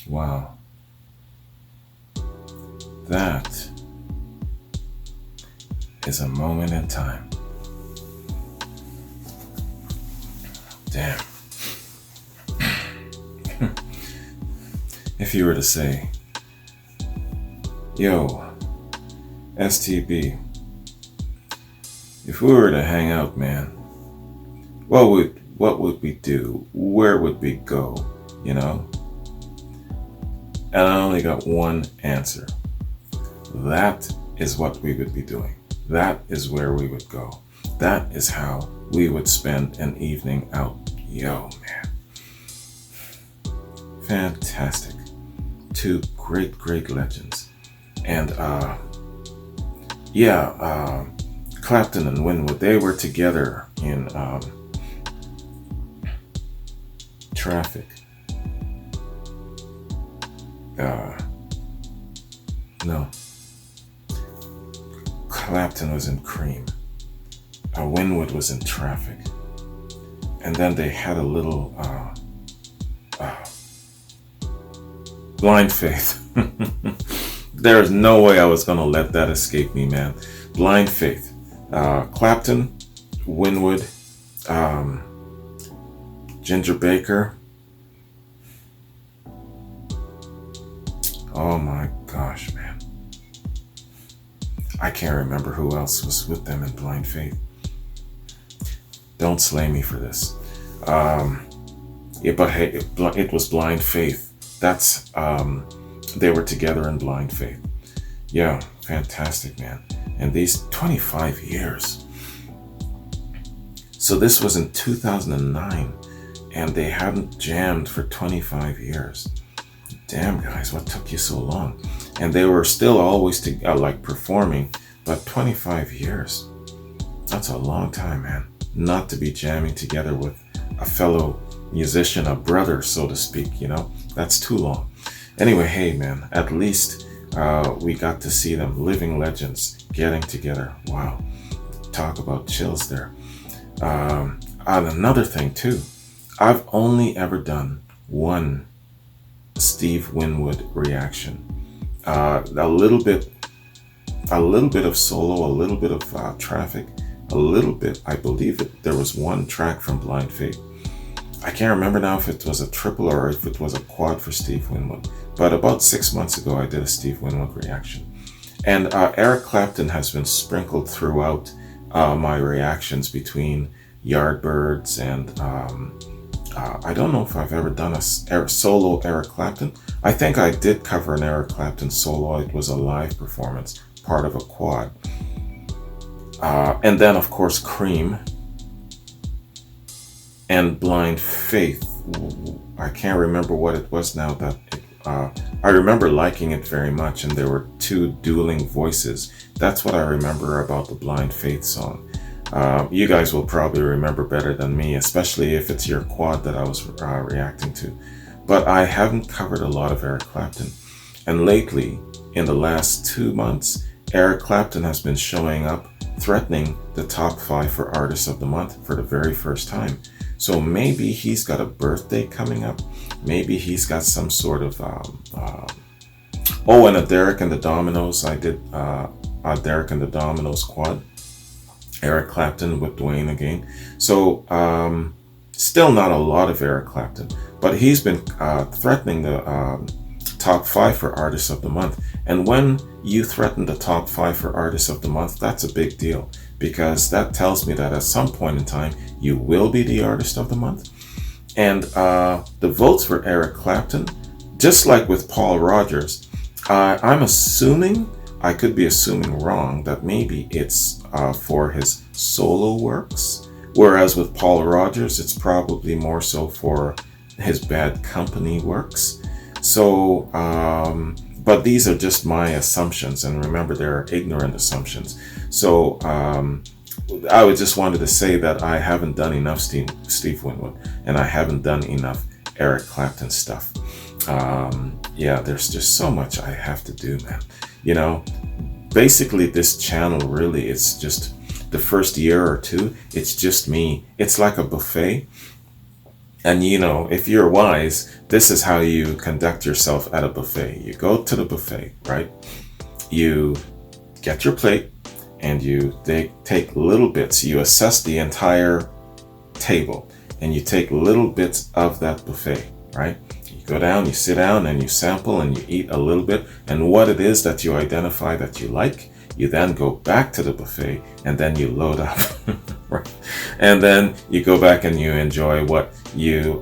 Wow. That is a moment in time. Damn. If you were to say, yo, STB, if we were to hang out, man, what would we do? Where would we go? You know? And I only got one answer. That is what we would be doing. That is where we would go. That is how we would spend an evening out. Yo, man. Fantastic. Two great legends. And Clapton and Winwood, they were together in Traffic. No. Clapton was in Cream. Winwood was in Traffic. And then they had a little Blind Faith. There's no way I was gonna let that escape me, man. Blind Faith. Clapton, Winwood, Ginger Baker. Oh my gosh, man. I can't remember who else was with them in Blind Faith. Don't slay me for this. But hey, it was Blind Faith. That's, they were together in Blind Faith. Yeah, fantastic, man. And these 25 years. So this was in 2009, and they hadn't jammed for 25 years. Damn, guys, what took you so long? And they were still always performing, but 25 years. That's a long time, man. Not to be jamming together with a fellow musician, a brother, so to speak, you know? That's too long. Anyway, hey, man, at least we got to see them, living legends, getting together. Wow. Talk about chills there. And another thing, too. I've only ever done one Steve Winwood reaction. A little bit of solo, a little bit of Traffic, a little bit, I believe there was one track from Blind Faith. I can't remember now if it was a triple or if it was a quad for Steve Winwood. But about 6 months ago, I did a Steve Winwood reaction. And Eric Clapton has been sprinkled throughout my reactions between Yardbirds and I don't know if I've ever done a solo Eric Clapton. I think I did cover an Eric Clapton solo. It was a live performance, part of a quad. And then, of course, Cream and Blind Faith. I can't remember what it was now. That I remember liking it very much, and there were two dueling voices. That's what I remember about the Blind Faith song. You guys will probably remember better than me, especially if it's your quad that I was reacting to. But I haven't covered a lot of Eric Clapton. And lately, in the last 2 months, Eric Clapton has been showing up, threatening the top 5 for Artist of the Month for the very first time. So maybe he's got a birthday coming up. Maybe he's got some sort of... and a Derek and the Dominoes. I did a Derek and the Dominoes quad. Eric Clapton with Dwayne again. So still not a lot of Eric Clapton, but he's been threatening the top 5 for Artist of the Month. And when you threaten the top 5 for Artist of the Month, that's a big deal, because that tells me that at some point in time you will be the Artist of the Month. And the votes for Eric Clapton, just like with Paul Rodgers, I'm assuming, I could be assuming wrong, that maybe it's for his solo works, whereas with Paul Rodgers it's probably more so for his Bad Company works. So but these are just my assumptions, and remember, they're ignorant assumptions. So I would just wanted to say that I haven't done enough Steve Winwood, and I haven't done enough Eric Clapton stuff. Yeah, there's just so much I have to do, man. You know, basically this channel, really, it's just the first year or two, it's just me. It's like a buffet. And you know, if you're wise, this is how you conduct yourself at a buffet. You go to the buffet, right? You get your plate and you take little bits. You assess the entire table and you take little bits of that buffet, right? You go down, you sit down, and you sample and you eat a little bit. And what it is that you identify that you like, you then go back to the buffet and then you load up. Right? And then you go back and you enjoy what you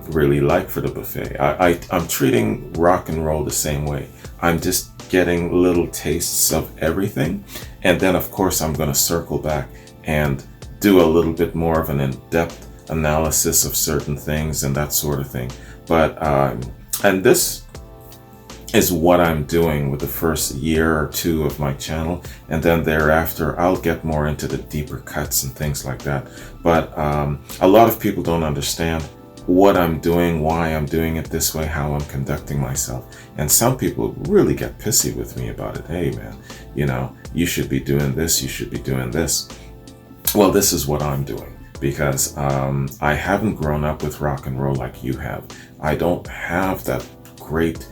really like for the buffet. I'm treating rock and roll the same way. I'm just getting little tastes of everything. And then, of course, I'm going to circle back and do a little bit more of an in-depth analysis of certain things and that sort of thing. But, and this is what I'm doing with the first year or two of my channel, and then thereafter I'll get more into the deeper cuts and things like that. But a lot of people don't understand what I'm doing, why I'm doing it this way, how I'm conducting myself. And some people really get pissy with me about it. Hey man, you know, you should be doing this, you should be doing this. Well, this is what I'm doing, because I haven't grown up with rock and roll like you have. I don't have that great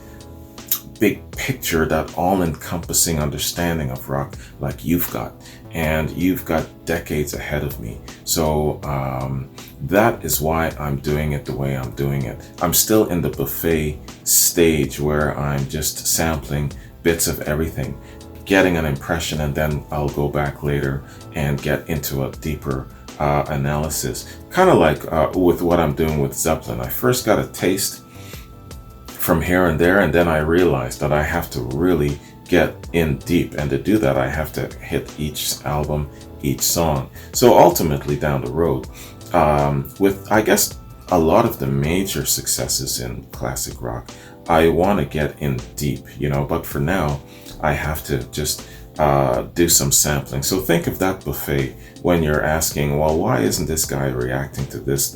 big picture, that all-encompassing understanding of rock like you've got, and you've got decades ahead of me. So that is why I'm doing it the way I'm doing it. I'm still in the buffet stage where I'm just sampling bits of everything, getting an impression, and then I'll go back later and get into a deeper analysis. Kind of like with what I'm doing with Zeppelin. I first got a taste from here and there, and then I realized that I have to really get in deep, and to do that I have to hit each album, each song. So ultimately down the road, with I guess a lot of the major successes in classic rock, I want to get in deep, you know, but for now I have to just do some sampling. So think of that buffet when you're asking, well, why isn't this guy reacting to this?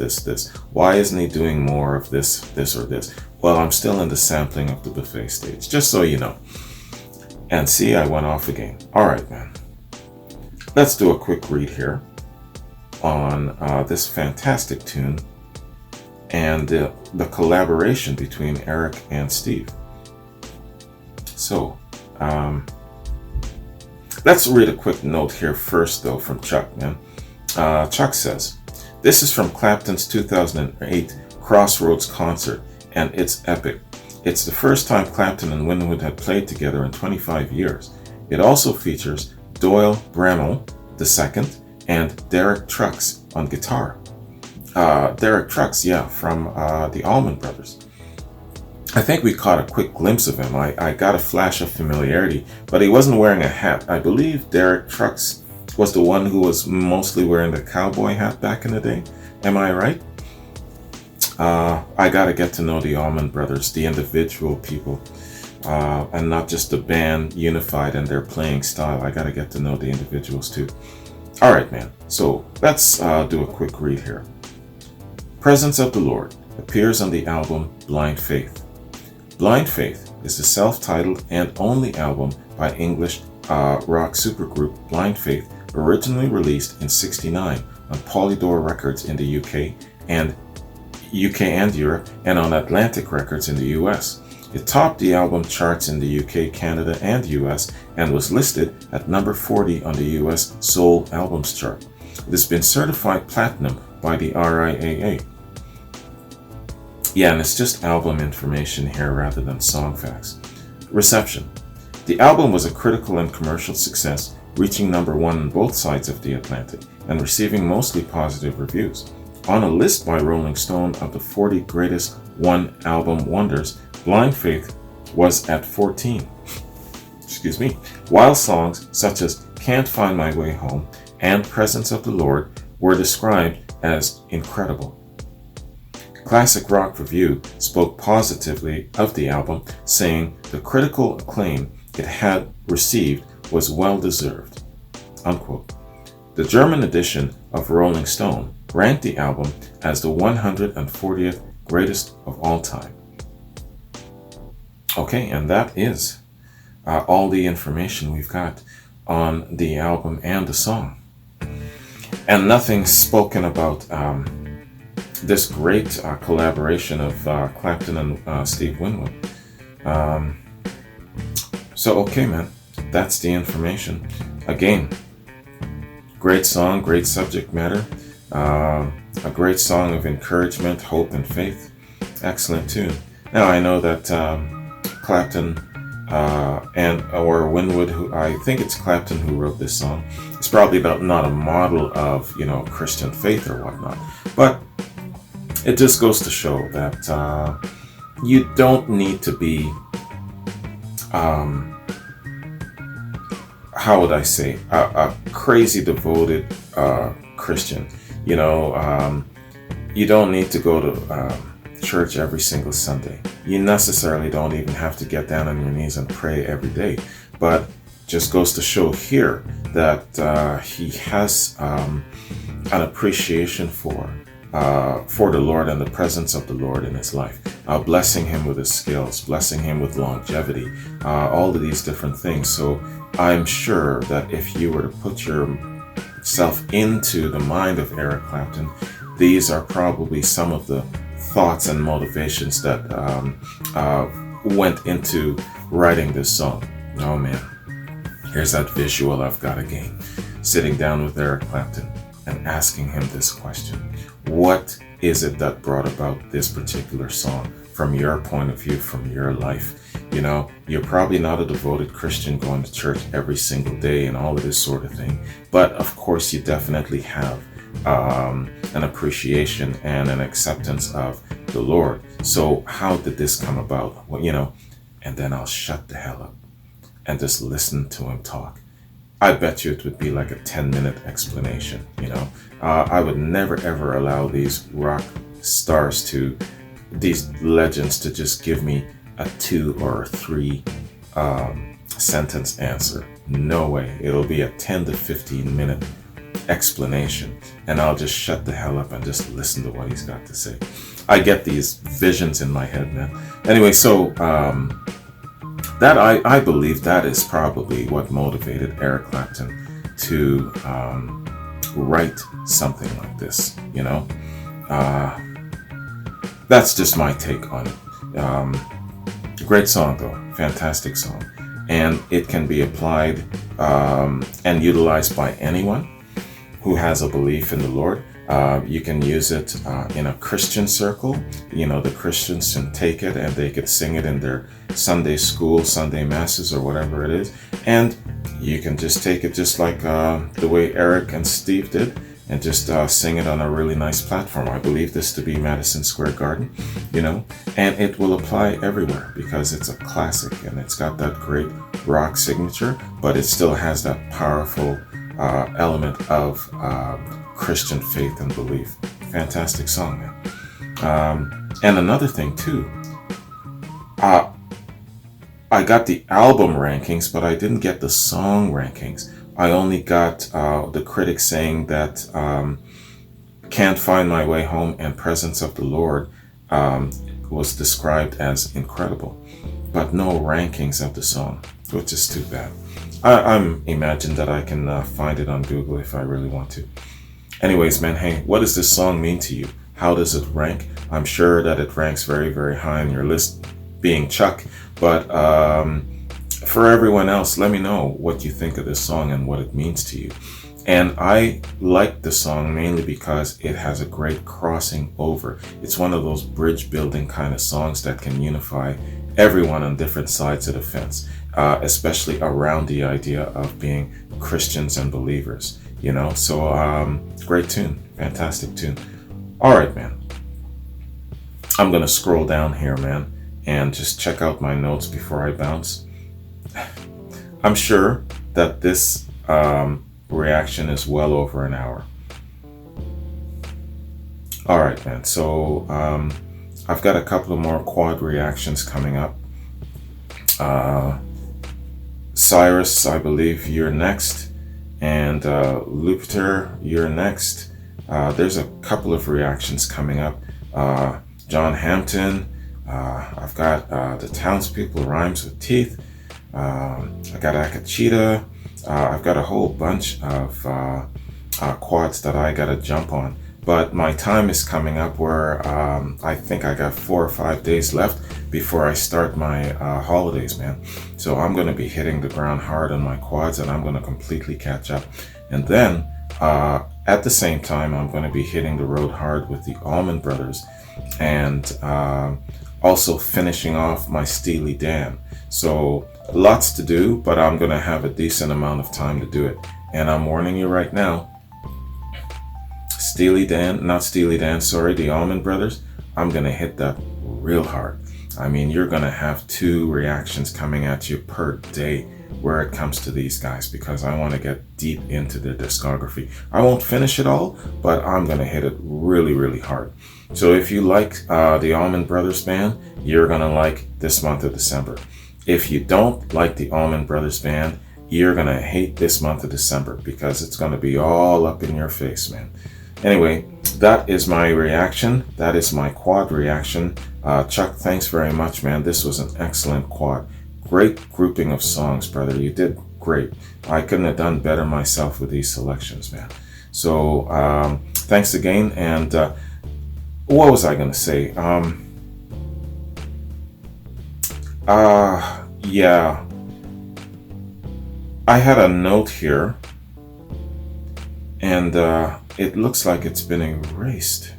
Why isn't he doing more of this or this? Well, I'm still in the sampling of the buffet stage, just so you know. And see, I went off again. All right, man. Let's do a quick read here on this fantastic tune and the collaboration between Eric and Steve. So, let's read a quick note here first, though, from Chuck, man. Chuck says, this is from Clapton's 2008 Crossroads concert, and it's epic. It's the first time Clapton and Winwood had played together in 25 years. It also features Doyle Bramall II and Derek Trucks on guitar. Derek Trucks, yeah, from the Allman Brothers. I think we caught a quick glimpse of him. I got a flash of familiarity, but he wasn't wearing a hat. I believe Derek Trucks was the one who was mostly wearing the cowboy hat back in the day. Am I right? I gotta get to know the Allman Brothers, the individual people, and not just the band unified in their playing style. I gotta get to know the individuals too. All right, man. So let's do a quick read here. Presence of the Lord appears on the album Blind Faith. Blind Faith is the self-titled and only album by English rock supergroup Blind Faith, originally released in '69 on Polydor Records in the UK and Europe, and on Atlantic Records in the US. It topped the album charts in the UK, Canada, and US, and was listed at number 40 on the US Soul Albums chart. It has been certified platinum by the RIAA. Yeah, and it's just album information here rather than song facts. Reception. The album was a critical and commercial success, reaching number 1 on both sides of the Atlantic and receiving mostly positive reviews. On a list by Rolling Stone of the 40 greatest one-album wonders, Blind Faith was at 14. Excuse me. While songs such as Can't Find My Way Home and Presence of the Lord were described as incredible. Classic Rock Review spoke positively of the album, saying the critical acclaim it had received was well-deserved. Unquote. The German edition of Rolling Stone ranked the album as the 140th greatest of all time. Okay, and that is all the information we've got on the album and the song. And nothing spoken about this great collaboration of Clapton and Steve Winwood. So, okay, man, that's the information. Again, great song, great subject matter, a great song of encouragement, hope, and faith. Excellent tune. Now, I know that Clapton or Winwood, who I think it's Clapton who wrote this song, is probably not a model of, Christian faith or whatnot, but it just goes to show that you don't need to be, how would I say, a crazy devoted Christian. You don't need to go to church every single Sunday. You necessarily don't even have to get down on your knees and pray every day. But just goes to show here that he has an appreciation for the Lord and the presence of the Lord in his life, blessing him with his skills, blessing him with longevity, all of these different things. So I'm sure that if you were to put yourself into the mind of Eric Clapton, these are probably some of the thoughts and motivations that went into writing this song. Oh man, here's that visual I've got again, sitting down with Eric Clapton and asking him this question: what is it that brought about this particular song from your point of view, from your life? You're probably not a devoted Christian going to church every single day and all of this sort of thing, but of course you definitely have an appreciation and an acceptance of the Lord. So how did this come about? Well, and then I'll shut the hell up and just listen to him talk. I bet you it would be like a 10-minute explanation. I would never ever allow these rock stars these legends to just give me a 2 or 3 sentence answer. No way. It'll be a 10 to 15 minute explanation, and I'll just shut the hell up and just listen to what he's got to say. I get these visions in my head, man. Anyway, so that I believe that is probably what motivated Eric Clapton to write something like this. That's just my take on it. Great song though, fantastic song, and it can be applied and utilized by anyone who has a belief in the Lord. You can use it in a Christian circle. You know, the Christians can take it and they could sing it in their Sunday school, Sunday masses, or whatever it is. And you can just take it just like the way Eric and Steve did, and just sing it on a really nice platform. I believe this to be Madison Square Garden, you know, and it will apply everywhere because it's a classic and it's got that great rock signature, but it still has that powerful element of Christian faith and belief. Fantastic song, man. And another thing too, I got the album rankings, but I didn't get the song rankings. I only got the critics saying that Can't Find My Way Home and Presence of the Lord was described as incredible, but no rankings of the song, which is too bad. I'm imagine that I can find it on Google if I really want to. Anyways, man, hey, what does this song mean to you? How does it rank? I'm sure that it ranks very, very high on your list, being Chuck, but for everyone else, let me know what you think of this song and what it means to you. And I like the song mainly because it has a great crossing over. It's one of those bridge building kind of songs that can unify everyone on different sides of the fence, especially around the idea of being Christians and believers, you know? So great tune, fantastic tune. All right, man. I'm gonna scroll down here, man, and just check out my notes before I bounce. I'm sure that this reaction is well over an hour. All right, man. So I've got a couple of more quad reactions coming up. Cyrus, I believe you're next, and Lupiter, you're next. There's a couple of reactions coming up. John Hampton. I've got the Townspeople Rhymes with Teeth. I got Akachita. I've got a whole bunch of quads that I gotta jump on, but my time is coming up where I think I got 4 or 5 days left before I start my holidays, man. So I'm gonna be hitting the ground hard on my quads, and I'm gonna completely catch up. And then at the same time, I'm gonna be hitting the road hard with the Allman Brothers, and also finishing off my Steely Dan. So lots to do, but I'm gonna have a decent amount of time to do it. And I'm warning you right now, the Allman Brothers, I'm gonna hit that real hard. I mean, you're gonna have 2 reactions coming at you per day where it comes to these guys, because I want to get deep into their discography. I won't finish it all, but I'm gonna hit it really, really hard. So if you like the Allman Brothers Band, you're gonna like this month of December. If you don't like the Allman Brothers Band, you're gonna hate this month of December, because it's gonna be all up in your face, man. Anyway, that is my reaction. That is my quad reaction. Chuck, thanks very much, man. This was an excellent quad. Great grouping of songs, brother. You did great. I couldn't have done better myself with these selections, man. So thanks again. And what was I gonna say? Yeah, I had a note here, and it looks like it's been erased.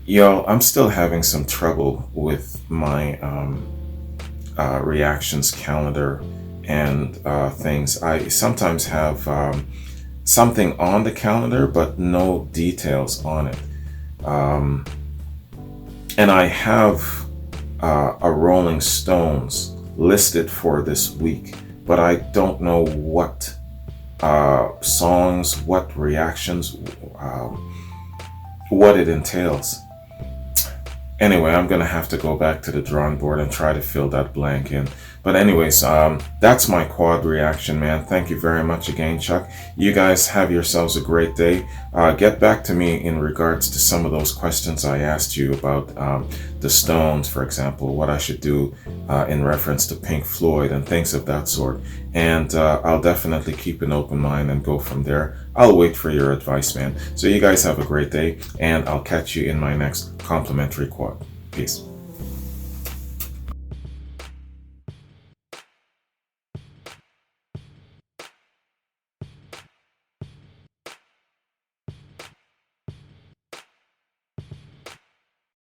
Yo, I'm still having some trouble with my reactions calendar and things. I sometimes have something on the calendar, but no details on it. And I have a Rolling Stones listed for this week, but I don't know what songs, what reactions, what it entails. Anyway, I'm gonna have to go back to the drawing board and try to fill that blank in. But anyways, that's my quad reaction, man. Thank you very much again, Chuck. You guys have yourselves a great day. Get back to me in regards to some of those questions I asked you about the Stones, for example, what I should do in reference to Pink Floyd and things of that sort. And I'll definitely keep an open mind and go from there. I'll wait for your advice, man. So you guys have a great day, and I'll catch you in my next complimentary quad. Peace.